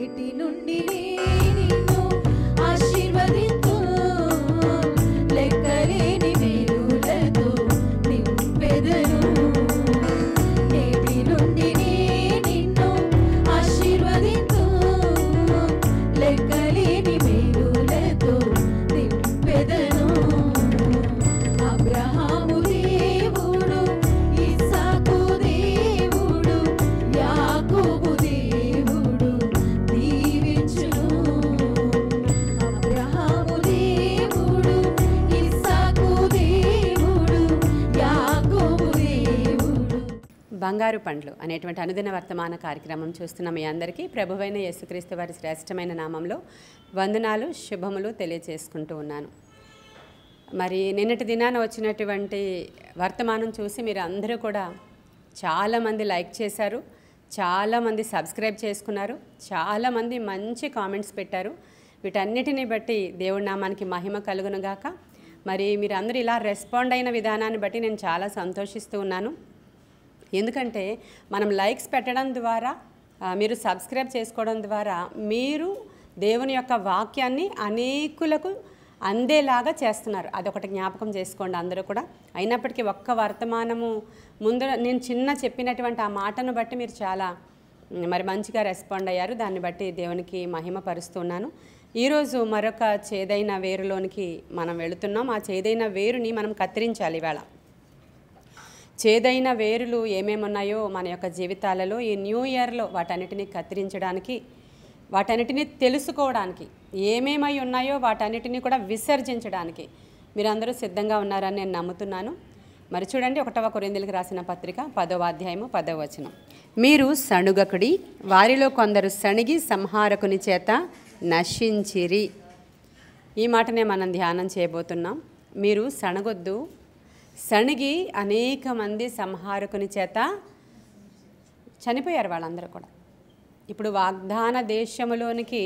నేటి నుండి నిన్ను ఆశీర్వదింతు లెక్కలేని మేలులతో నింపెదను నేటి నుండి నిన్ను ఆశీర్వదింతు లెక్కలేని మేలులతో నింపెదను అబ్రహాము దేవుడు ఇస్సాకు దేవుడు యాకోబు దేవుడు దీవించును అబ్రహాము దేవుడు ఇస్సాకు దేవుడు యాకోబు దేవుడు. బంగారు పండ్లు అనేటువంటి అనుదిన వర్తమాన కార్యక్రమం చూస్తున్న మీ అందరికీ ప్రభువైన యేసుక్రీస్తు వారి శ్రేష్టమైన నామంలో వందనాలు శుభములు తెలియజేసుకుంటూ ఉన్నాను. మరి నిన్నటి దినాన వచ్చినటువంటి వర్తమానం చూసి మీరు అందరూ కూడా చాలామంది లైక్ చేశారు, చాలామంది సబ్స్క్రైబ్ చేసుకున్నారు, చాలామంది మంచి కామెంట్స్ పెట్టారు. వీటన్నిటిని బట్టి దేవుడి నామానికి మహిమ కలుగునుగాక. మరి మీరు అందరూ ఇలా రెస్పాండ్ అయిన విధానాన్ని బట్టి నేను చాలా సంతోషిస్తూ ఉన్నాను. ఎందుకంటే మనం లైక్స్ పెట్టడం ద్వారా మీరు సబ్స్క్రైబ్ చేసుకోవడం ద్వారా మీరు దేవుని యొక్క వాక్యాన్ని అనేకులకు అందేలాగా చేస్తున్నారు. అదొకటి జ్ఞాపకం చేసుకోండి అందరూ కూడా. అయినప్పటికీ ఒక్క వర్తమానము ముందు నేను చిన్న చెప్పినటువంటి ఆ మాటను బట్టి మీరు చాలా మరి మంచిగా రెస్పాండ్ అయ్యారు. దాన్ని బట్టి దేవునికి మహిమ పరుస్తున్నాను. ఈరోజు మరొక చేదైన వేరులోనికి మనం వెళుతున్నాం. ఆ చేదైన వేరుని మనం కత్తిరించాలి. ఇవాళ చేదైన వేరులు ఏమేమి ఉన్నాయో మన యొక్క జీవితాలలో ఈ న్యూ ఇయర్లో వాటన్నిటిని కత్తిరించడానికి, వాటన్నిటిని తెలుసుకోవడానికి, ఏమేమై ఉన్నాయో వాటన్నిటిని కూడా విసర్జించడానికి మీరందరూ సిద్ధంగా ఉన్నారని నేను నమ్ముతున్నాను. మరి చూడండి, 1వ కొరింథీయులకు రాసిన పత్రిక 10వ అధ్యాయము 10వ వచనం. మీరు సణుగకుడి, వారిలో కొందరు సణిగి సంహారకుని చేత నశించిరి. ఈ మాటనే మనం ధ్యానం చేయబోతున్నాం. మీరు సణగొద్దు. సణిగి అనేక మంది సంహారకుని చేత చనిపోయారు వాళ్ళందరూ కూడా. ఇప్పుడు వాగ్దాన దేశములోనికి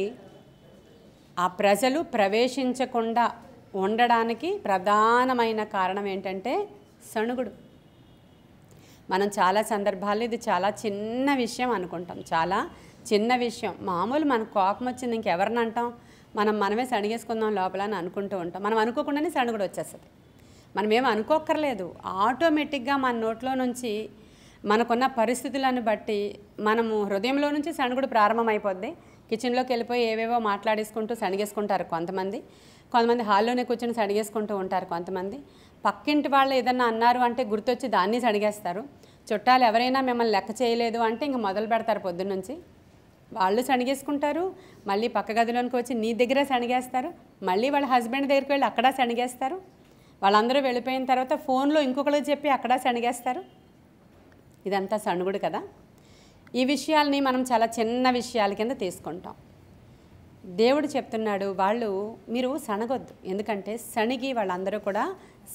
ఆ ప్రజలు ప్రవేశించకుండా ఉండడానికి ప్రధానమైన కారణం ఏంటంటే సణుగుడు. మనం చాలా సందర్భాల్లో ఇది చాలా చిన్న విషయం అనుకుంటాం, చాలా చిన్న విషయం. మామూలు మనకు కోపం వచ్చింది ఇంకెవరిని అంటాం, మనమే సణిగేసుకుందాం లోపల అని అనుకుంటూ ఉంటాం. మనం అనుకోకుండానే సణుగుడు వచ్చేస్తుంది. మనమేమో అనుకోక్కర్లేదు, ఆటోమేటిక్గా మన నోట్లో నుంచి మనకున్న పరిస్థితులను బట్టి మనము హృదయంలో నుంచి సణుగుడు ప్రారంభమైపోద్ది. కిచెన్లోకి వెళ్ళిపోయి ఏవేవో మాట్లాడేసుకుంటూ సణిగేసుకుంటారు కొంతమంది హాల్లోనే కూర్చొని సణిగేసుకుంటూ ఉంటారు కొంతమంది. పక్కింటి వాళ్ళు ఏదన్నా అన్నారు అంటే గుర్తొచ్చి దాన్ని సణిగేస్తారు. చుట్టాలు ఎవరైనా మిమ్మల్ని లెక్క చేయలేదు అంటే ఇంక మొదలు పెడతారు పొద్దున్నుంచి. వాళ్ళు సణిగేసుకుంటారు, మళ్ళీ పక్క గదిలోనికి వచ్చి నీ దగ్గరే సణిగేస్తారు, మళ్ళీ వాళ్ళ హస్బెండ్ దగ్గరికి వెళ్ళి అక్కడ సణిగేస్తారు. వాళ్ళందరూ వెళ్ళిపోయిన తర్వాత ఫోన్లో ఇంకొకరికి చెప్పి అక్కడ సణిగేస్తారు. ఇదంతా సణుగుడు కదా. ఈ విషయాల్ని మనం చాలా చిన్న విషయాల కింద తీసుకుంటాం. దేవుడు చెప్తున్నాడు, మీరు సణగొద్దు. ఎందుకంటే సణిగి వాళ్ళందరూ కూడా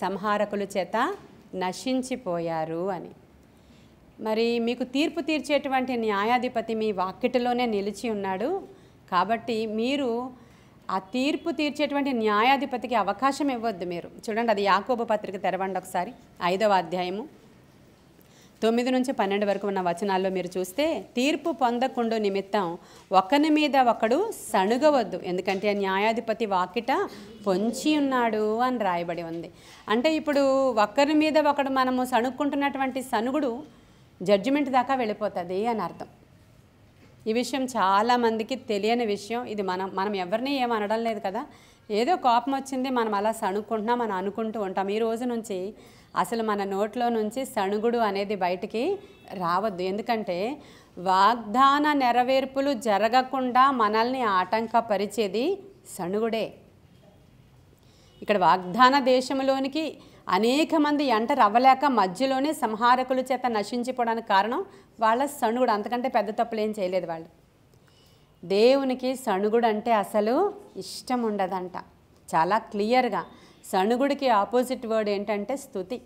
సంహారకుల చేత నశించిపోయారు అని. మరి మీకు తీర్పు తీర్చేటువంటి న్యాయాధిపతి మీ వాకిటిలోనే నిలిచి ఉన్నాడు. కాబట్టి మీరు ఆ తీర్పు తీర్చేటువంటి న్యాయాధిపతికి అవకాశం ఇవ్వద్దు. మీరు చూడండి, అది యాకోబు పత్రిక తెరవండి ఒకసారి, 5వ అధ్యాయము 9 నుంచి 12 వరకు ఉన్న వచనాల్లో మీరు చూస్తే, తీర్పు పొందకుండు నిమిత్తం ఒకని మీద ఒకడు సణుగవద్దు, ఎందుకంటే న్యాయాధిపతి వాకిట పొంచి ఉన్నాడు అని రాయబడి ఉంది. అంటే ఇప్పుడు ఒకరి మీద ఒకడు మనము సణుక్కుంటున్నటువంటి సణుగుడు జడ్జిమెంట్ దాకా వెళ్ళిపోతుంది అని అర్థం. ఈ విషయం చాలామందికి తెలియని విషయం. ఇది మనం ఎవరిని ఏమనడం లేదు కదా, ఏదో కోపం వచ్చింది మనం అలా సణుక్కుంటున్నాం మనం అనుకుంటూ ఉంటాం. ఈ రోజు నుంచి అసలు మన నోట్లో నుంచి సణుగుడు అనేది బయటికి రావద్దు. ఎందుకంటే వాగ్దాన నెరవేర్పులు జరగకుండా మనల్ని ఆటంకపరిచేది సణుగుడే. ఇక్కడ వాగ్దాన దేశంలోనికి అనేక మంది ఎంటర్ అవ్వలేక మధ్యలోనే సంహారకుల చేత నశించిపోవడానికి కారణం వాళ్ళ సణుగుడు. అంతకంటే పెద్ద తప్పులు ఏం చేయలేదు వాళ్ళు. దేవునికి సణుగుడు అంటే అసలు ఇష్టం ఉండదంట. చాలా క్లియర్గా సణుగుడికి ఆపోజిట్ వర్డ్ ఏంటంటే స్తుతి.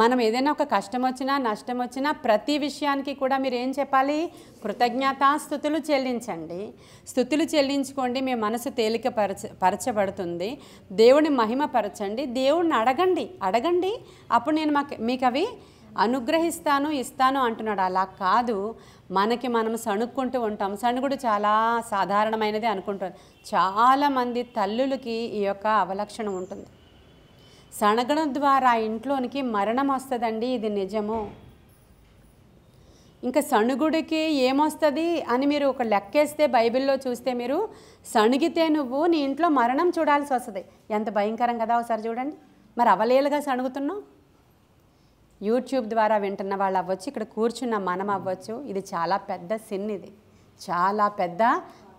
మనం ఏదైనా ఒక కష్టం వచ్చినా నష్టం వచ్చినా ప్రతి విషయానికి కూడా మీరు ఏం చెప్పాలి? కృతజ్ఞతాస్తుతులు చెల్లించండి. స్తుతులు చెల్లించుకోండి, మీ మనసు తేలిక పరచబడుతుంది. దేవుని మహిమపరచండి, దేవుడిని అడగండి. అప్పుడు నేను మీకు అవి అనుగ్రహిస్తాను ఇస్తాను అంటున్నాడు. అలా కాదు, మనకి మనం సణుక్కుంటూ ఉంటాం. సణుగుడు చాలా సాధారణమైనది అనుకుంటారు. చాలామంది తల్లులకి ఈ యొక్క అవలక్షణం ఉంటుంది. సణగడం ద్వారా ఇంట్లోనికి మరణం వస్తుందండి, ఇది నిజము. ఇంకా సణుగుడికి ఏమొస్తుంది అని మీరు ఒక లెక్కేస్తే బైబిల్లో చూస్తే మీరు సణుగితే నువ్వు నీ ఇంట్లో మరణం చూడాల్సి వస్తుంది. ఎంత భయంకరం కదా, ఒకసారి చూడండి. మరి అవలేలుగా సణుగుతున్నావు. యూట్యూబ్ ద్వారా వింటున్న వాళ్ళు అవ్వచ్చు, ఇక్కడ కూర్చున్న మనం అవ్వచ్చు. ఇది చాలా పెద్ద సిన్, ఇది చాలా పెద్ద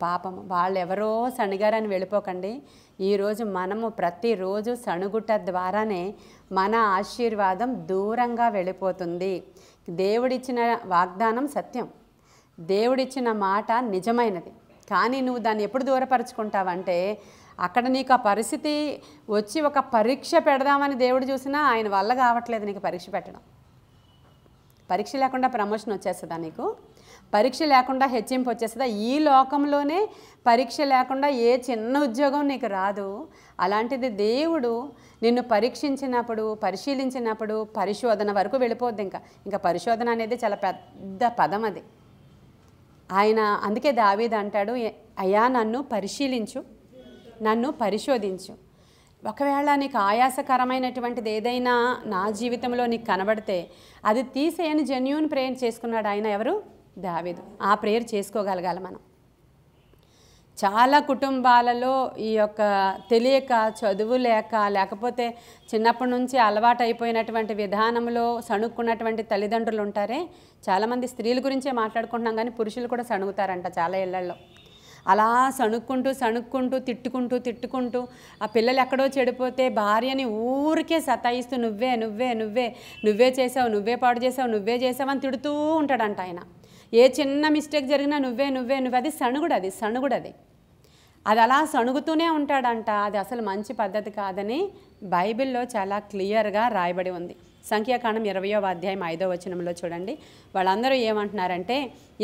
పాపము. వాళ్ళు ఎవరో సణిగారని వెళ్ళిపోకండి. ఈరోజు మనము ప్రతిరోజు సణుగుట ద్వారానే మన ఆశీర్వాదం దూరంగా వెళ్ళిపోతుంది. దేవుడిచ్చిన వాగ్దానం సత్యం, దేవుడిచ్చిన మాట నిజమైనది. కానీ నువ్వు దాన్ని ఎప్పుడు దూరపరుచుకుంటావంటే, అక్కడ నీకు ఆ పరిస్థితి వచ్చి ఒక పరీక్ష పెడదామని దేవుడు చూసినా ఆయన వల్ల కావట్లేదు నీకు పరీక్ష పెట్టడం. పరీక్ష లేకుండా ప్రమోషన్ వచ్చేస్తుందా నీకు? పరీక్ష లేకుండా హెచ్చింపు వచ్చేస్తుందా? ఈ లోకంలోనే పరీక్ష లేకుండా ఏ చిన్న ఉద్యోగం నీకు రాదు. అలాంటిది దేవుడు నిన్ను పరీక్షించినప్పుడు, పరిశీలించినప్పుడు పరిశోధన వరకు వెళ్ళిపోద్ది. ఇంకా పరిశోధన అనేది చాలా పెద్ద పదం అది. ఆయన అందుకే దావీదు అంటాడు, అయ్యా నన్ను పరిశీలించు, నన్ను పరిశోధించు. ఒకవేళ నీకు ఆయాసకరమైనటువంటిది ఏదైనా నా జీవితంలో నీకు కనబడితే అది తీసేయని జెన్యూన్ ప్రేయర్ చేసుకున్నాడు ఆయన. ఎవరు? దావీదు. ఆ ప్రేయర్ చేసుకోగలగాలి మనం. చాలా కుటుంబాలలో ఈ యొక్క తెలియక, చదువు లేక, లేకపోతే చిన్నప్పటి నుంచి అలవాటు అయిపోయినటువంటి విధానంలో సణుక్కున్నటువంటి తల్లిదండ్రులు ఉంటారే. చాలామంది స్త్రీల గురించే మాట్లాడుకుంటున్నాం, కానీ పురుషులు కూడా సణుగుతారంట చాలా ఇళ్లల్లో. అలా సణుక్కుంటూ తిట్టుకుంటూ ఆ పిల్లలు ఎక్కడో చెడిపోతే భార్యని ఊరికే సతాయిస్తూ నువ్వే చేసావు, నువ్వే పాడు చేసావు, నువ్వే చేసావు అని తిడుతూ ఉంటాడంట ఆయన. ఏ చిన్న మిస్టేక్ జరిగినా నువ్వే. అది సణుగుడు. అది అలా సణుగుతూనే ఉంటాడంట. అది అసలు మంచి పద్ధతి కాదని బైబిల్లో చాలా క్లియర్గా రాయబడి ఉంది. సంఖ్యాకాండం 20వ అధ్యాయం 5వ వచనంలో చూడండి. వాళ్ళందరూ ఏమంటున్నారంటే,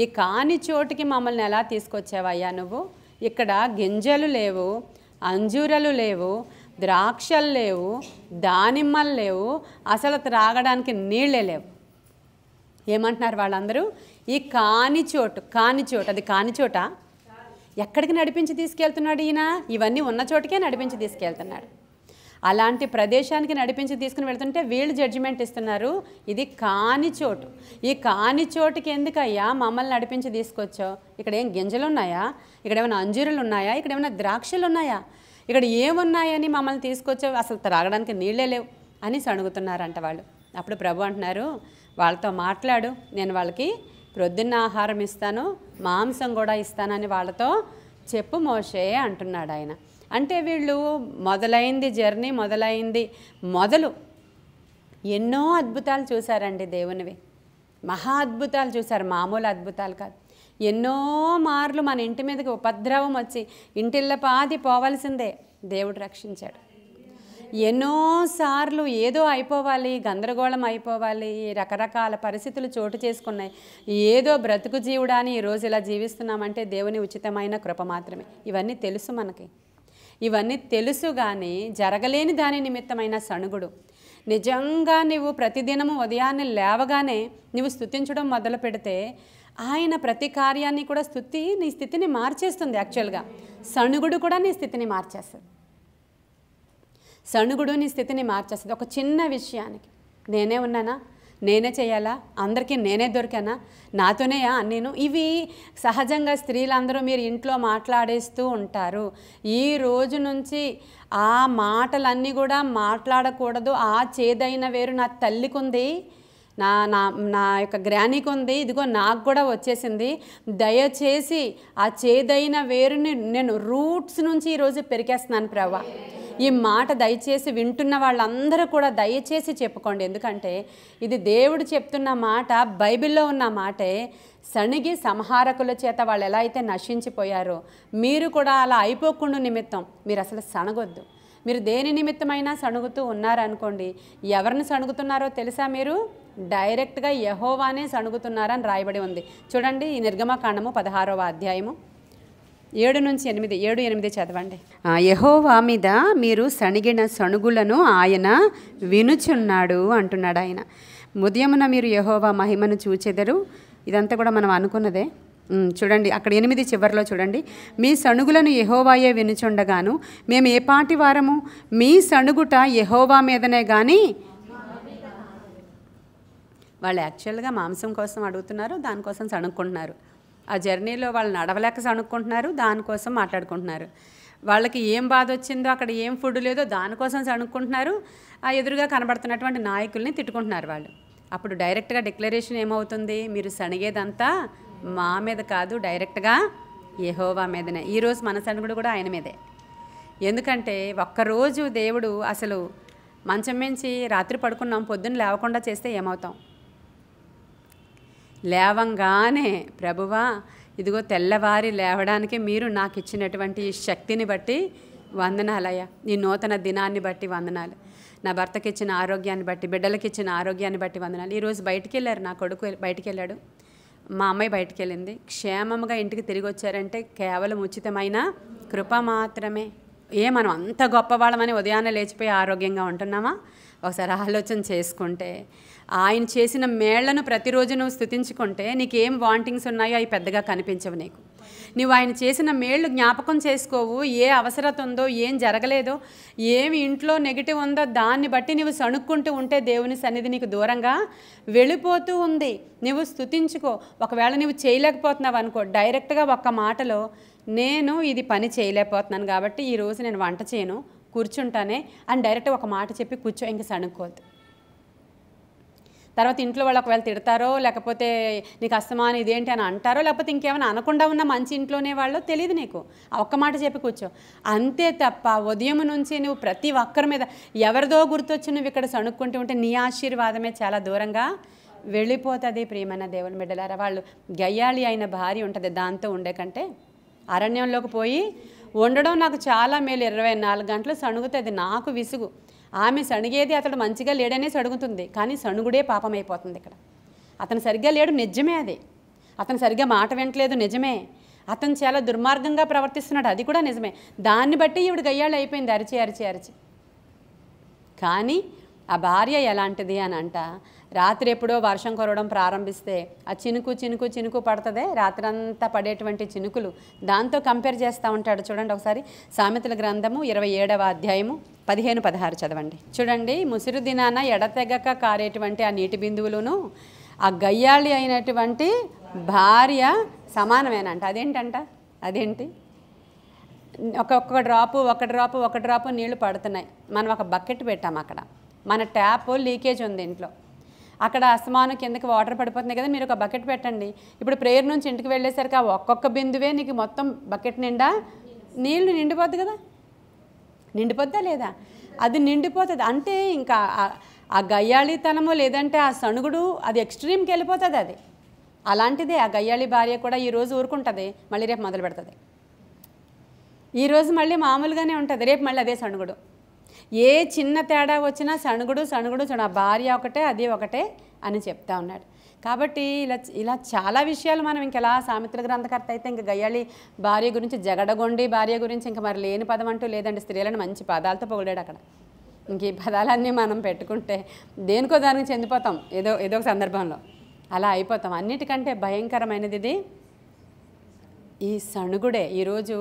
ఈ కాని చోటుకి మమ్మల్ని ఎలా తీసుకొచ్చావయ్యా నువ్వు? ఇక్కడ గింజలు లేవు, అంజూరలు లేవు, ద్రాక్షలు లేవు, దానిమ్మలు లేవు, అసలు త్రాగడానికి నీళ్ళే లేవు. ఏమంటున్నారు వాళ్ళందరూ? ఈ కాని చోటు అది కాని చోట ఎక్కడికి నడిపించి తీసుకెళ్తున్నాడు ఈయన? ఇవన్నీ ఉన్న చోటుకే నడిపించి తీసుకెళ్తున్నాడు. అలాంటి ప్రదేశానికి నడిపించి తీసుకుని వెళ్తుంటే వీళ్ళు జడ్జిమెంట్ ఇస్తున్నారు, ఇది కాని చోటు. ఈ కాని చోటుకి ఎందుకయ్యా మమ్మల్ని నడిపించి తీసుకొచ్చావు? ఇక్కడ ఏం గింజలు ఉన్నాయా? ఇక్కడ ఏమైనా అంజూరులు ఉన్నాయా? ఇక్కడ ఏమైనా ద్రాక్షలు ఉన్నాయా? ఇక్కడ ఏమున్నాయని మమ్మల్ని తీసుకొచ్చావు? అసలు త్రాగడానికి నీళ్ళే లేవు అని సణుగుతున్నారంట వాళ్ళు. అప్పుడు ప్రభు అంటున్నారు, వాళ్ళతో మాట్లాడు, నేను వాళ్ళకి ప్రొద్దున్న ఆహారం ఇస్తాను, మాంసం కూడా ఇస్తానని వాళ్ళతో చెప్పు మోషే అంటున్నాడు ఆయన. అంటే వీళ్ళు జర్నీ మొదలు ఎన్నో అద్భుతాలు చూశారండి దేవునివి. మహా అద్భుతాలు చూశారు, మామూలు అద్భుతాలు కాదు. ఎన్నో మార్లు మన ఇంటి మీదకి ఉపద్రవం వచ్చి ఇంటిల్లపాది పోవాల్సిందే, దేవుడు రక్షించాడు. ఎన్నోసార్లు ఏదో అయిపోవాలి, గందరగోళం అయిపోవాలి, రకరకాల పరిస్థితులు చోటు చేసుకున్నాయి. ఏదో బ్రతుకు జీవుడాని ఈరోజు ఇలా జీవిస్తున్నామంటే దేవుని ఉచితమైన కృప మాత్రమే. ఇవన్నీ తెలుసు మనకి, ఇవన్నీ తెలుసు. కానీ జరగలేని దాని నిమిత్తమైన సణుగుడు. నిజంగా నువ్వు ప్రతిదినము ఉదయాన్నే లేవగానే నువ్వు స్తుతించడం మొదలు పెడితే ఆయన ప్రతి కార్యాన్ని కూడా నీ స్థితిని మార్చేస్తుంది. యాక్చువల్గా సణుగుడు కూడా నీ స్థితిని మార్చేస్తుంది. సణుగుడు నీ స్థితిని మార్చేస్తుంది. ఒక చిన్న విషయానికి నేనే ఉన్నానా, నేనే చేయాలా, అందరికీ నేనే దొరికానా, నాతోనే నేను, ఇవి సహజంగా స్త్రీలందరూ మీరు ఇంట్లో మాట్లాడేస్తూ ఉంటారు. ఈ రోజు నుంచి ఆ మాటలన్నీ కూడా మాట్లాడకూడదు. ఆ చేదైన వేరు నా తల్లికి ఉంది, నా యొక్క గ్రానికి ఉంది, ఇదిగో నాకు కూడా వచ్చేసింది. దయచేసి ఆ చేదైన వేరుని నేను రూట్స్ నుంచి ఈరోజు పెరికేస్తున్నాను ప్రభా. ఈ మాట దయచేసి వింటున్న వాళ్ళందరూ కూడా దయచేసి చెప్పుకోండి. ఎందుకంటే ఇది దేవుడు చెప్తున్న మాట, బైబిల్లో ఉన్న మాటే. సణిగి సంహారకుల చేత వాళ్ళు ఎలా అయితే నశించిపోయారో మీరు కూడా అలా అయిపోకుండా నిమిత్తం మీరు అసలు సణగొద్దు. మీరు దేని నిమిత్తమైనా సణుగుతూ ఉన్నారనుకోండి, ఎవరిని సణుగుతున్నారో తెలుసా? మీరు డైరెక్ట్గా యెహోవానే సణుగుతున్నారని రాయబడి ఉంది. చూడండి, ఈ నిర్గమకాండము 16వ అధ్యాయము 7-8 చదవండి. యెహోవా మీద మీరు సణిగిన సణుగులను ఆయన వినుచున్నాడు అంటున్నాడు ఆయన. ఉదయమున మీరు యెహోవా మహిమను చూచెదరు. ఇదంతా కూడా మనం అనుకున్నదే. చూడండి అక్కడ 8 చివరిలో చూడండి. మీ సణుగులను యెహోవాయే వినుచుండగాను మేము ఏ పాటి వారము, మీ సణుగుట యెహోవా మీదనే కానీ వాళ్ళు యాక్చువల్గా మాంసం కోసం అడుగుతున్నారు, దానికోసం సణుక్కుంటున్నారు. ఆ జర్నీలో వాళ్ళు నడవలేక సణుక్కుంటున్నారు, దానికోసం మాట్లాడుకుంటున్నారు. వాళ్ళకి ఏం బాధ వచ్చిందో, అక్కడ ఏం ఫుడ్ లేదో దానికోసం సణుక్కుంటున్నారు. ఆ ఎదురుగా కనబడుతున్నటువంటి నాయకుల్ని తిట్టుకుంటున్నారు వాళ్ళు. అప్పుడు డైరెక్ట్గా డిక్లరేషన్ ఏమవుతుంది? మీరు సణిగేదంతా మా మీద కాదు, డైరెక్ట్గా యెహోవా మీదనే. ఈరోజు మన సణుగుడు కూడా ఆయన మీదే. ఎందుకంటే ఒక్కరోజు దేవుడు అసలు మంచం మించి రాత్రి పడుకున్నాం, పొద్దున్న లేవకుండా చేస్తే ఏమవుతాం? లేవంగానే ప్రభువా ఇదిగో తెల్లవారి లేవడానికి మీరు నాకు ఇచ్చినటువంటి ఈ శక్తిని బట్టి వందనాలయ్యా, ఈ నూతన దినాన్ని బట్టి వందనాలు, నా భర్తకి ఇచ్చిన ఆరోగ్యాన్ని బట్టి, బిడ్డలకి ఇచ్చిన ఆరోగ్యాన్ని బట్టి వందనాలు. ఈరోజు బయటికి వెళ్ళారు, నా కొడుకు బయటికి వెళ్ళాడు, మా అమ్మాయి బయటికి వెళ్ళింది, క్షేమంగా ఇంటికి తిరిగి వచ్చారంటే కేవలం ఉచితమైన కృప మాత్రమే. మనం అంత గొప్పవాళ్ళమని ఉదయాన్నే లేచిపోయి ఆరోగ్యంగా ఉంటున్నామా? ఒకసారి ఆలోచన చేసుకుంటే, ఆయన చేసిన మేళ్లను ప్రతిరోజు నువ్వు స్తుతించుకుంటే నీకేం వాంటింగ్స్ ఉన్నాయో అవి పెద్దగా కనిపించవు నీకు. నువ్వు ఆయన చేసిన మేళ్ళు జ్ఞాపకం చేసుకోవు, ఏ అవసరత ఉందో, ఏం జరగలేదో, ఏమి ఇంట్లో నెగిటివ్ ఉందో దాన్ని బట్టి నువ్వు సణుక్కుంటూ ఉంటే దేవుని సన్నిధి నీకు దూరంగా వెళ్ళిపోతూ ఉంది. నువ్వు స్తుతించుకో. ఒకవేళ నువ్వు చేయలేకపోతున్నావు అనుకో, డైరెక్ట్గా ఒక్క మాటలో నేను ఇది పని చేయలేకపోతున్నాను కాబట్టి ఈరోజు నేను వంట చేయను, కూర్చుంటానే అని డైరెక్ట్గా ఒక మాట చెప్పి కూర్చో, ఇంక సణుక్కోవద్దు. తర్వాత ఇంట్లో వాళ్ళు ఒకవేళ తిడతారో, లేకపోతే నీకు అస్తమానం ఇదేంటి అని అంటారో, లేకపోతే ఇంకేమైనా అనకుండా ఉన్న మంచి ఇంట్లోనే వాళ్ళు తెలియదు నీకు. ఆ ఒక్క మాట చెప్పి కూర్చో అంతే తప్ప ఉదయం నుంచి నువ్వు ప్రతి ఒక్కరి మీద ఎవరిదో గుర్తొచ్చి నువ్వు ఇక్కడ సణుక్కుంటూ ఉంటే నీ ఆశీర్వాదమే చాలా దూరంగా వెళ్ళిపోతుంది. ప్రియమైన దేవుని బిడ్డలారా, వాళ్ళు గయ్యాళి అయిన భార్య ఉంటుంది, దాంతో ఉండే కంటే అరణ్యంలోకి పోయి ఉండడం నాకు చాలా మేలు. 24 గంటలు సణుగుతుంది, నాకు విసుగు. ఆమె సణిగేది అతడు మంచిగా లేడనే సణుగుతుంది, కానీ సణుగుడే పాపం అయిపోతుంది. ఇక్కడ అతను సరిగ్గా లేడు, నిజమే. అది అతను సరిగ్గా మాట వింటలేదు, నిజమే. అతను చాలా దుర్మార్గంగా ప్రవర్తిస్తున్నాడు, అది కూడా నిజమే. దాన్ని బట్టి ఈవిడ గయ్యాళ్ళు అయిపోయింది, అరిచి అరిచి అరిచి. కానీ ఆ భార్య ఎలాంటిది అని అంట, రాత్రి ఎప్పుడో వర్షం కురవడం ప్రారంభిస్తే ఆ చినుకు చినుకు చినుకు పడుతుంది, రాత్రంతా పడేటువంటి చినుకులు దాంతో కంపేర్ చేస్తూ ఉంటాడు. చూడండి ఒకసారి సామెతల గ్రంథము 27వ అధ్యాయము 15-16 చదవండి. చూడండి, ముసురు దినాన ఎడతెగక కారేటువంటి ఆ నీటి బిందువులను ఆ గయ్యాళి అయినటువంటి భార్య సమానమేనంట. అదేంటి? ఒక డ్రాపు నీళ్లు పడుతున్నాయి. మనం ఒక బకెట్ పెట్టాం, అక్కడ మన ట్యాప్ లీకేజ్ ఉంది ఇంట్లో, అక్కడ అస్తమానం కిందకి వాటర్ పడిపోతుంది కదా, మీరు ఒక బకెట్ పెట్టండి. ఇప్పుడు ప్రేయర్ నుంచి ఇంటికి వెళ్ళేసరికి ఆ ఒక్కొక్క బిందువే నీకు మొత్తం బకెట్ నిండా నీళ్లు నిండిపోద్ది కదా, నిండిపోద్దా లేదా? అది నిండిపోతుంది అంటే ఇంకా ఆ గయ్యాళితనము లేదంటే ఆ సణుగుడు అది ఎక్స్ట్రీమ్కి వెళ్ళిపోతుంది. అది అలాంటిదే ఆ గయ్యాళి భార్య కూడా ఈరోజు ఊరుకుంటుంది, మళ్ళీ రేపు మొదలు పెడుతుంది. ఈరోజు మళ్ళీ మామూలుగానే ఉంటుంది, రేపు మళ్ళీ అదే సణుగుడు. ఏ చిన్న తేడా వచ్చినా సణుగుడు చూడ, భార్య ఒకటే అది ఒకటే అని చెప్తా ఉన్నాడు. కాబట్టి ఇలా చాలా విషయాలు మనం ఇంకెలా సామెతల గ్రంథకర్త అయితే ఇంక గయ్యాళి భార్య గురించి, జగడగొండి భార్య గురించి ఇంకా మరి లేని పదం అంటూ లేదండి. స్త్రీలను మంచి పదాలతో పొగిడాడు అక్కడ. ఇంక ఈ పదాలన్నీ మనం పెట్టుకుంటే దేనికో దానికి చెందిపోతాం, ఏదో ఒక సందర్భంలో అలా అయిపోతాం. అన్నిటికంటే భయంకరమైనది ఇది ఈ సణుగుడే. ఈరోజు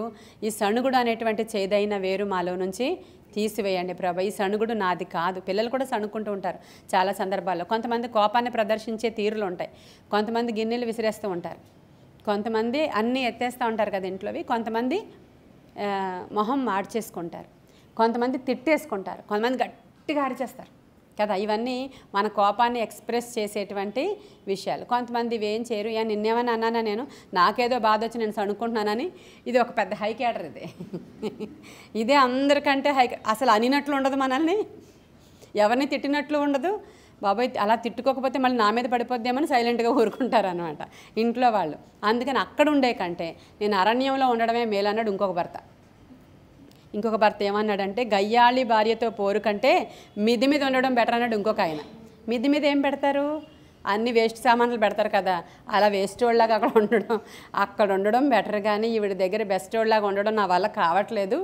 ఈ సణుగుడు అనేటువంటి చేదైన వేరు మాలో నుంచి తీసివేయండి ప్రభా. ఈ సణుగుడు నాది కాదు. పిల్లలు కూడా సణుక్కుంటూ ఉంటారు చాలా సందర్భాల్లో. కొంతమంది కోపాన్ని ప్రదర్శించే తీరులు ఉంటాయి, కొంతమంది గిన్నెలు విసిరేస్తూ ఉంటారు, కొంతమంది అన్నీ ఎత్తేస్తూ ఉంటారు కదా ఇంట్లోవి, కొంతమంది మొహం మార్చేసుకుంటారు, కొంతమంది తిట్టేసుకుంటారు, కొంతమంది గట్టిగా అరిచేస్తారు కదా. ఇవన్నీ మన కోపాన్ని ఎక్స్ప్రెస్ చేసేటువంటి విషయాలు. కొంతమంది ఇవేం చేయరు, నిన్నేమని అన్నానా, నేను నాకేదో బాధ వచ్చి నేను సణుక్కుంటున్నానని. ఇది ఒక పెద్ద హై క్యాటర్. ఇదే అందరికంటే అసలు అనినట్లు ఉండదు, మనల్ని ఎవరిని తిట్టినట్లు ఉండదు. బాబాయ్ అలా తిట్టుకోకపోతే మళ్ళీ నా మీద పడిపోద్దేమని సైలెంట్గా ఊరుకుంటారు అనమాట ఇంట్లో వాళ్ళు. అందుకని అక్కడ ఉండే కంటే నేను అరణ్యంలో ఉండడమే మేలు అన్నాడు ఇంకొక భర్త. ఇంకొక భర్త ఏమన్నాడంటే, గయ్యాళి భార్యతో పోరు కంటే మిద్ది మీద ఉండడం బెటర్ అన్నాడు ఇంకొక ఆయన. మిద్ది మీద ఏం పెడతారు? అన్ని వేస్ట్ సామాన్లు పెడతారు కదా, అలా వేస్ట్ వాళ్ళలాగా అక్కడ ఉండడం బెటర్. కానీ ఈవిడ దగ్గర బెస్ట్ వాళ్ళలాగా ఉండడం నా వల్ల కావట్లేదు,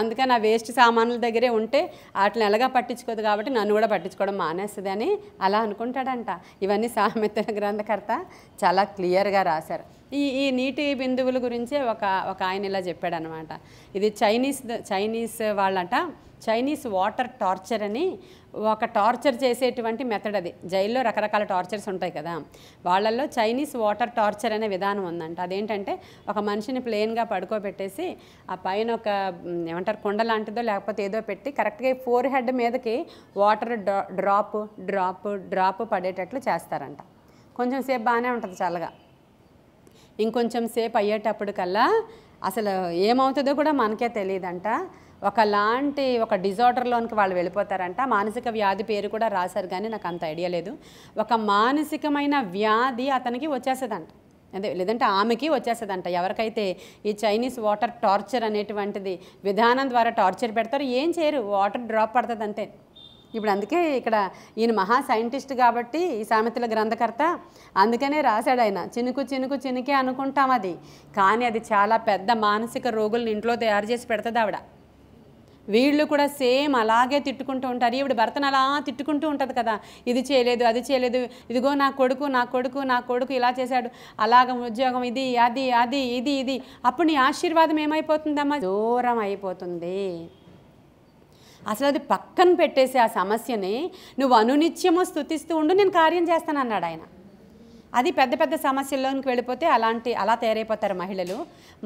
అందుకని ఆ వేస్ట్ సామాన్ల దగ్గరే ఉంటే వాటిని ఎలాగా పట్టించుకోదు కాబట్టి నన్ను కూడా పట్టించుకోవడం మానేస్తుంది అని అలా అనుకుంటాడంట. ఇవన్నీ సామెతల గ్రంథకర్త చాలా క్లియర్గా రాశారు. ఈ నీటి బిందువుల గురించే ఒక ఆయన ఇలా చెప్పాడనమాట. ఇది చైనీస్ వాళ్ళంట చైనీస్ వాటర్ టార్చర్ అని ఒక టార్చర్ చేసేటువంటి మెథడ్. అది జైల్లో రకరకాల టార్చర్స్ ఉంటాయి కదా, వాళ్ళల్లో చైనీస్ వాటర్ టార్చర్ అనే విధానం ఉందంట. అదేంటంటే ఒక మనిషిని ప్లెయిన్గా పడుకోబెట్టేసి ఆ పైన ఒక ఏమంటారు కుండ లాంటిదో లేకపోతే ఏదో పెట్టి కరెక్ట్గా ఫోర్ హెడ్ మీదకి వాటర్ డ్రాప్ పడేటట్లు చేస్తారంట. కొంచెం సేపు బాగానే ఉంటుంది చల్లగా, ఇంకొంచెం సేపు అయ్యేటప్పటికల్లా అసలు ఏమవుతుందో కూడా మనకే తెలియదంట. ఒక డిజార్డర్లోనికి వాళ్ళు వెళ్ళిపోతారంట. మానసిక వ్యాధి పేరు కూడా రాశారు కానీ నాకు అంత ఐడియా లేదు. ఒక మానసికమైన వ్యాధి అతనికి వచ్చేస్తుందంట, అదే లేదంటే ఆమెకి వచ్చేస్తుందంట. ఎవరికైతే ఈ చైనీస్ వాటర్ టార్చర్ అనేటువంటిది విధానం ద్వారా టార్చర్ పెడతారో ఏం చేయరు, వాటర్ డ్రాప్ పడుతుంది అంతే. ఇప్పుడు అందుకే ఇక్కడ ఈయన మహా సైంటిస్ట్ కాబట్టి ఈ సామెతల గ్రంథకర్త అందుకనే రాశాడు ఆయన. చినుకే అనుకుంటాం అది, కానీ అది చాలా పెద్ద మానసిక రోగులను ఇంట్లో తయారు చేసి పెడుతుంది ఆవిడ. వీళ్ళు కూడా సేమ్ అలాగే తిట్టుకుంటూ ఉంటారు. ఈవిడ భర్తను అలా తిట్టుకుంటూ ఉంటుంది కదా, ఇది చేయలేదు అది చేయలేదు, ఇదిగో నా కొడుకు ఇలా చేశాడు, అలాగ ఉద్యోగం ఇది అది అది ఇది ఇది. అప్పుడు నీ ఆశీర్వాదం ఏమైపోతుందమ్మా, దూరం అయిపోతుంది. అసలు అది పక్కన పెట్టేసి ఆ సమస్యని నువ్వు అనునిత్యము స్తుతిస్తూ ఉండు, నేను కార్యం చేస్తాను అన్నాడు ఆయన. అది పెద్ద సమస్యల్లోనికి వెళ్ళిపోతే అలా తయారైపోతారు మహిళలు.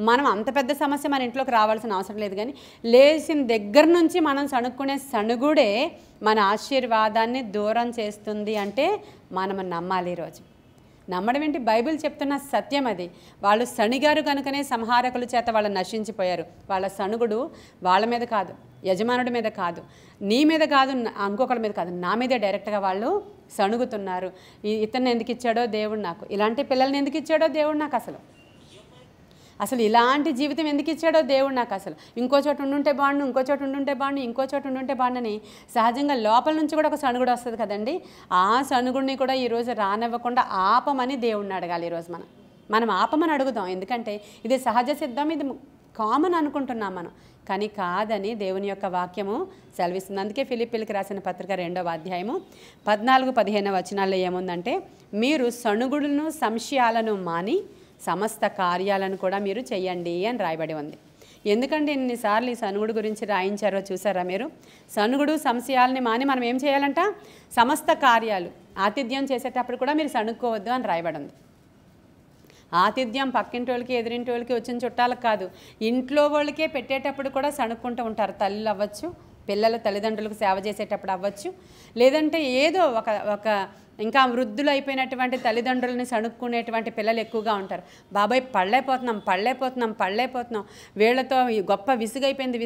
మనం అంత పెద్ద సమస్య మన ఇంట్లోకి రావాల్సిన అవసరం లేదు, కానీ లేచిన దగ్గర నుంచి మనం సణుక్కునే సణుగుడే మన ఆశీర్వాదాన్ని దూరం చేస్తుంది అంటే మనం నమ్మాలి. ఈరోజు నమ్మడం ఏంటి, బైబిల్ చెప్తున్న సత్యం అది. వాళ్ళు సణిగారు కనుకనే సంహారకుల చేత వాళ్ళు నశించిపోయారు. వాళ్ళ సణుగుడు వాళ్ళ మీద కాదు, యజమానుడి మీద కాదు, నీ మీద కాదు, ఇంకొకరి మీద కాదు, నా మీదే డైరెక్ట్గా వాళ్ళు సణుగుతున్నారు. ఇతన్ని ఎందుకు ఇచ్చాడో దేవుడు నాకు, ఇలాంటి పిల్లల్ని ఎందుకు ఇచ్చాడో దేవుడు నాకు, అసలు ఇలాంటి జీవితం ఎందుకు ఇచ్చాడో దేవుడు నాకు, అసలు ఇంకో చోట ఉండుంటే బాగుండు, ఇంకో చోట ఉండుంటే బాగుండని సహజంగా లోపల నుంచి కూడా ఒక సణుగుడు వస్తుంది కదండి. ఆ సణుగుడిని కూడా ఈరోజు రానివ్వకుండా ఆపమని దేవుడిని అడగాలి. ఈరోజు మనం ఆపమని అడుగుదాం, ఎందుకంటే ఇది సహజ సిద్ధం, ఇది కామన్ అనుకుంటున్నాం మనం, కానీ కాదని దేవుని యొక్క వాక్యము సెలవిస్తుంది. అందుకే ఫిలిప్పీలకు రాసిన పత్రిక 2వ అధ్యాయము 14-15 వచనాల్లో ఏముందంటే, మీరు సణుగుడును సంశయాలను మాని సమస్త కార్యాలను కూడా మీరు చెయ్యండి అని రాయబడి ఉంది. ఎందుకంటే ఇన్నిసార్లు ఈ సణుగుడు గురించి రాయించారో చూసారా మీరు. సణుగుడు సంశయాలని మాని మనం ఏం చేయాలంట, సమస్త కార్యాలు. ఆతిథ్యం చేసేటప్పుడు కూడా మీరు సణుక్కోవద్దు అని రాయబడి ఉంది. ఆతిథ్యం పక్కింటి వాళ్ళకి ఎదురింటి వాళ్ళకి వచ్చిన చుట్టాలకు కాదు, ఇంట్లో వాళ్ళకే పెట్టేటప్పుడు కూడా సణుక్కుంటూ ఉంటారు. తల్లులు అవ్వచ్చు, పిల్లలు తల్లిదండ్రులకు సేవ చేసేటప్పుడు అవ్వచ్చు, లేదంటే ఏదో ఒక ఇంకా వృద్ధులు అయిపోయినటువంటి తల్లిదండ్రులని సణుక్కునేటువంటి పిల్లలు ఎక్కువగా ఉంటారు. బాబాయ్ పళ్ళైపోతున్నాం, వీళ్ళతో గొప్ప విసుగైపోయింది,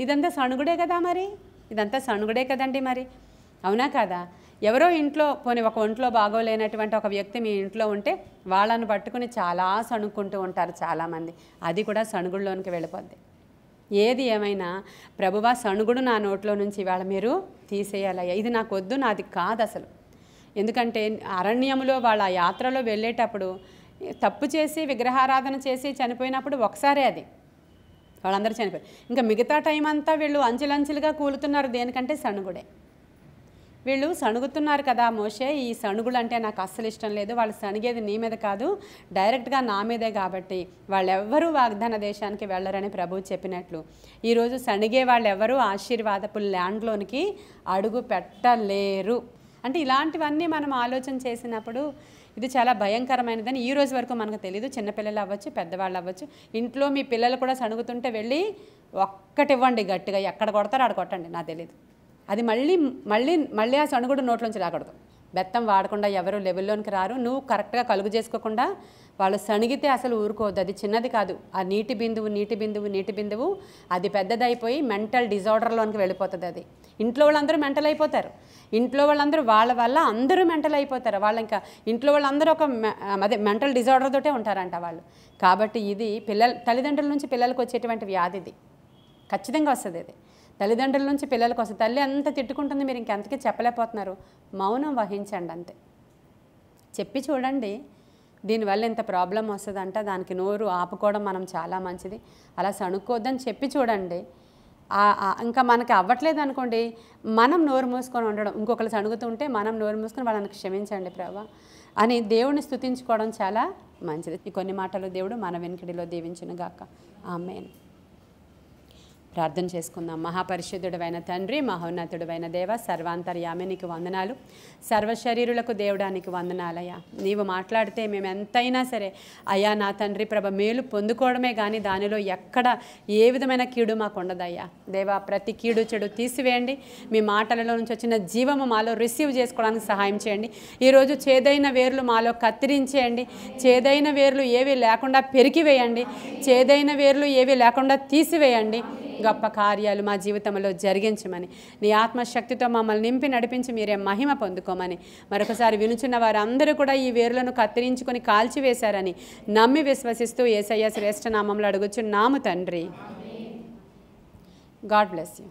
ఇదంతా సణుగుడే కదా, మరి ఇదంతా సణుగుడే కదండి మరి, అవునా కదా. ఎవరో ఇంట్లో పోనీ ఒక ఒంట్లో బాగోలేనటువంటి ఒక వ్యక్తి మీ ఇంట్లో ఉంటే వాళ్ళని పట్టుకుని చాలా సణుక్కుంటూ ఉంటారు చాలామంది, అది కూడా సణుగుడిలోనికి వెళ్ళిపోద్ది. ఏది ఏమైనా ప్రభువా సణుగుడు నా నోట్లో నుంచి ఇవాళ మీరు తీసేయాలయ్యా, ఇది నాకు వద్దు, నాది కాదు అసలు. ఎందుకంటే అరణ్యములో వాళ్ళ యాత్రలో వెళ్ళేటప్పుడు తప్పు చేసి విగ్రహారాధన చేసి చనిపోయినప్పుడు ఒకసారే అది వాళ్ళందరూ చనిపోయారు. ఇంకా మిగతా టైం అంతా వీళ్ళు అంచెలంచెలుగా కూలుతున్నారు, దేనికంటే సణుగుడే. వీళ్ళు సణుగుతున్నారు కదా, మోషే ఈ సణుగులు అంటే నాకు అస్సలు ఇష్టం లేదు, వాళ్ళు సణిగేది నీ మీద కాదు డైరెక్ట్గా నా మీదే, కాబట్టి వాళ్ళెవ్వరూ వాగ్దాన దేశానికి వెళ్ళరని ప్రభువు చెప్పినట్లు ఈరోజు సణిగే వాళ్ళెవ్వరూ ఆశీర్వాదపు ల్యాండ్లోనికి అడుగు పెట్టలేరు. అంటే ఇలాంటివన్నీ మనం ఆలోచన చేసినప్పుడు ఇది చాలా భయంకరమైనదని ఈ రోజు వరకు మనకు తెలియదు. చిన్నపిల్లలు అవ్వచ్చు, పెద్దవాళ్ళు అవ్వచ్చు, ఇంట్లో మీ పిల్లలు కూడా సణుగుతుంటే వెళ్ళి ఒక్కటివ్వండి గట్టిగా, ఎక్కడ కొడతారో ఆడ కొట్టండి, నాకు తెలియదు. అది మళ్ళీ ఆ సణుగుడు నోట్లోంచి రాకూడదు. బెత్తం వాడకుండా ఎవరు లెవెల్లోనికి రారు. నువ్వు కరెక్ట్గా కలుగు చేసుకోకుండా వాళ్ళు సణిగితే అసలు ఊరుకోవద్దు. అది చిన్నది కాదు, ఆ నీటి బిందువు అది పెద్దదైపోయి మెంటల్ డిజార్డర్లోనికి వెళ్ళిపోతుంది. అది ఇంట్లో వాళ్ళందరూ మెంటల్ అయిపోతారు, ఇంట్లో వాళ్ళందరూ వాళ్ళ వల్ల అందరూ మెంటల్ అయిపోతారు. వాళ్ళు ఇంకా ఇంట్లో వాళ్ళందరూ అదే మెంటల్ డిజార్డర్ తోటే ఉంటారంట వాళ్ళు. కాబట్టి ఇది తల్లిదండ్రుల నుంచి పిల్లలకు వచ్చేటువంటి వ్యాధి, ఇది ఖచ్చితంగా వస్తుంది. ఇది తల్లిదండ్రుల నుంచి పిల్లలకు వస్తుంది. తల్లి ఎంత తిట్టుకుంటుంది, మీరు ఇంకెంతకీ చెప్పలేకపోతున్నారు, మౌనం వహించండి అంతే. చెప్పి చూడండి. దీనివల్ల ఇంత ప్రాబ్లం వస్తుందంట, దానికి నోరు ఆపుకోవడం మనం చాలా మంచిది, అలా సణుక్కోద్దని చెప్పి చూడండి. ఇంకా మనకి అవ్వట్లేదు అనుకోండి, మనం నోరు మూసుకొని ఉండడం, ఇంకొకరు సణుగుతుంటే మనం నోరు మూసుకొని వాళ్ళని క్షమించండి ప్రభా అని దేవుని స్తుతించుకోవడం చాలా మంచిది. ఈ కొన్ని మాటలు దేవుడు మన వెనుకడిలో దీవించునుగాక. ఆమేన్. ప్రార్థన చేసుకుందాం. మహాపరిశుద్ధుడైన తండ్రి, మహోన్నతుడైన దేవ, సర్వాంతర్యామి నీకు వందనాలు. సర్వశరీరులకు దేవుడానికి వందనాలయ్యా. నీవు మాట్లాడితే మేము ఎంతైనా సరే అయ్యా నా తండ్రి ప్రభ మేలు పొందుకోవడమే కానీ దానిలో ఎక్కడ ఏ విధమైన కీడు మాకు ఉండదయ్యా. దేవా, ప్రతి కీడు చెడు తీసివేయండి. మీ మాటలలో నుంచి వచ్చిన జీవము మాలో రిసీవ్ చేసుకోవడానికి సహాయం చేయండి. ఈరోజు చేదైన వేర్లు మాలో కత్తిరించేయండి. చేదైన వేర్లు ఏవి లేకుండా పెరికివేయండి. చేదైన వేర్లు ఏవి లేకుండా తీసివేయండి. గొప్ప కార్యాలు మా జీవితంలో జరిగించమని, నీ ఆత్మశక్తితో మమ్మల్ని నింపి నడిపించి మీరే మహిమ పొందుకోమని, మరొకసారి వినుచున్న వారందరూ కూడా ఈ వేర్లను కత్తిరించుకొని కాల్చివేశారని నమ్మి విశ్వసిస్తూ యేసయ్య శ్రేష్ఠ నామంలో అడుగుచున్నాము తండ్రి. God bless you.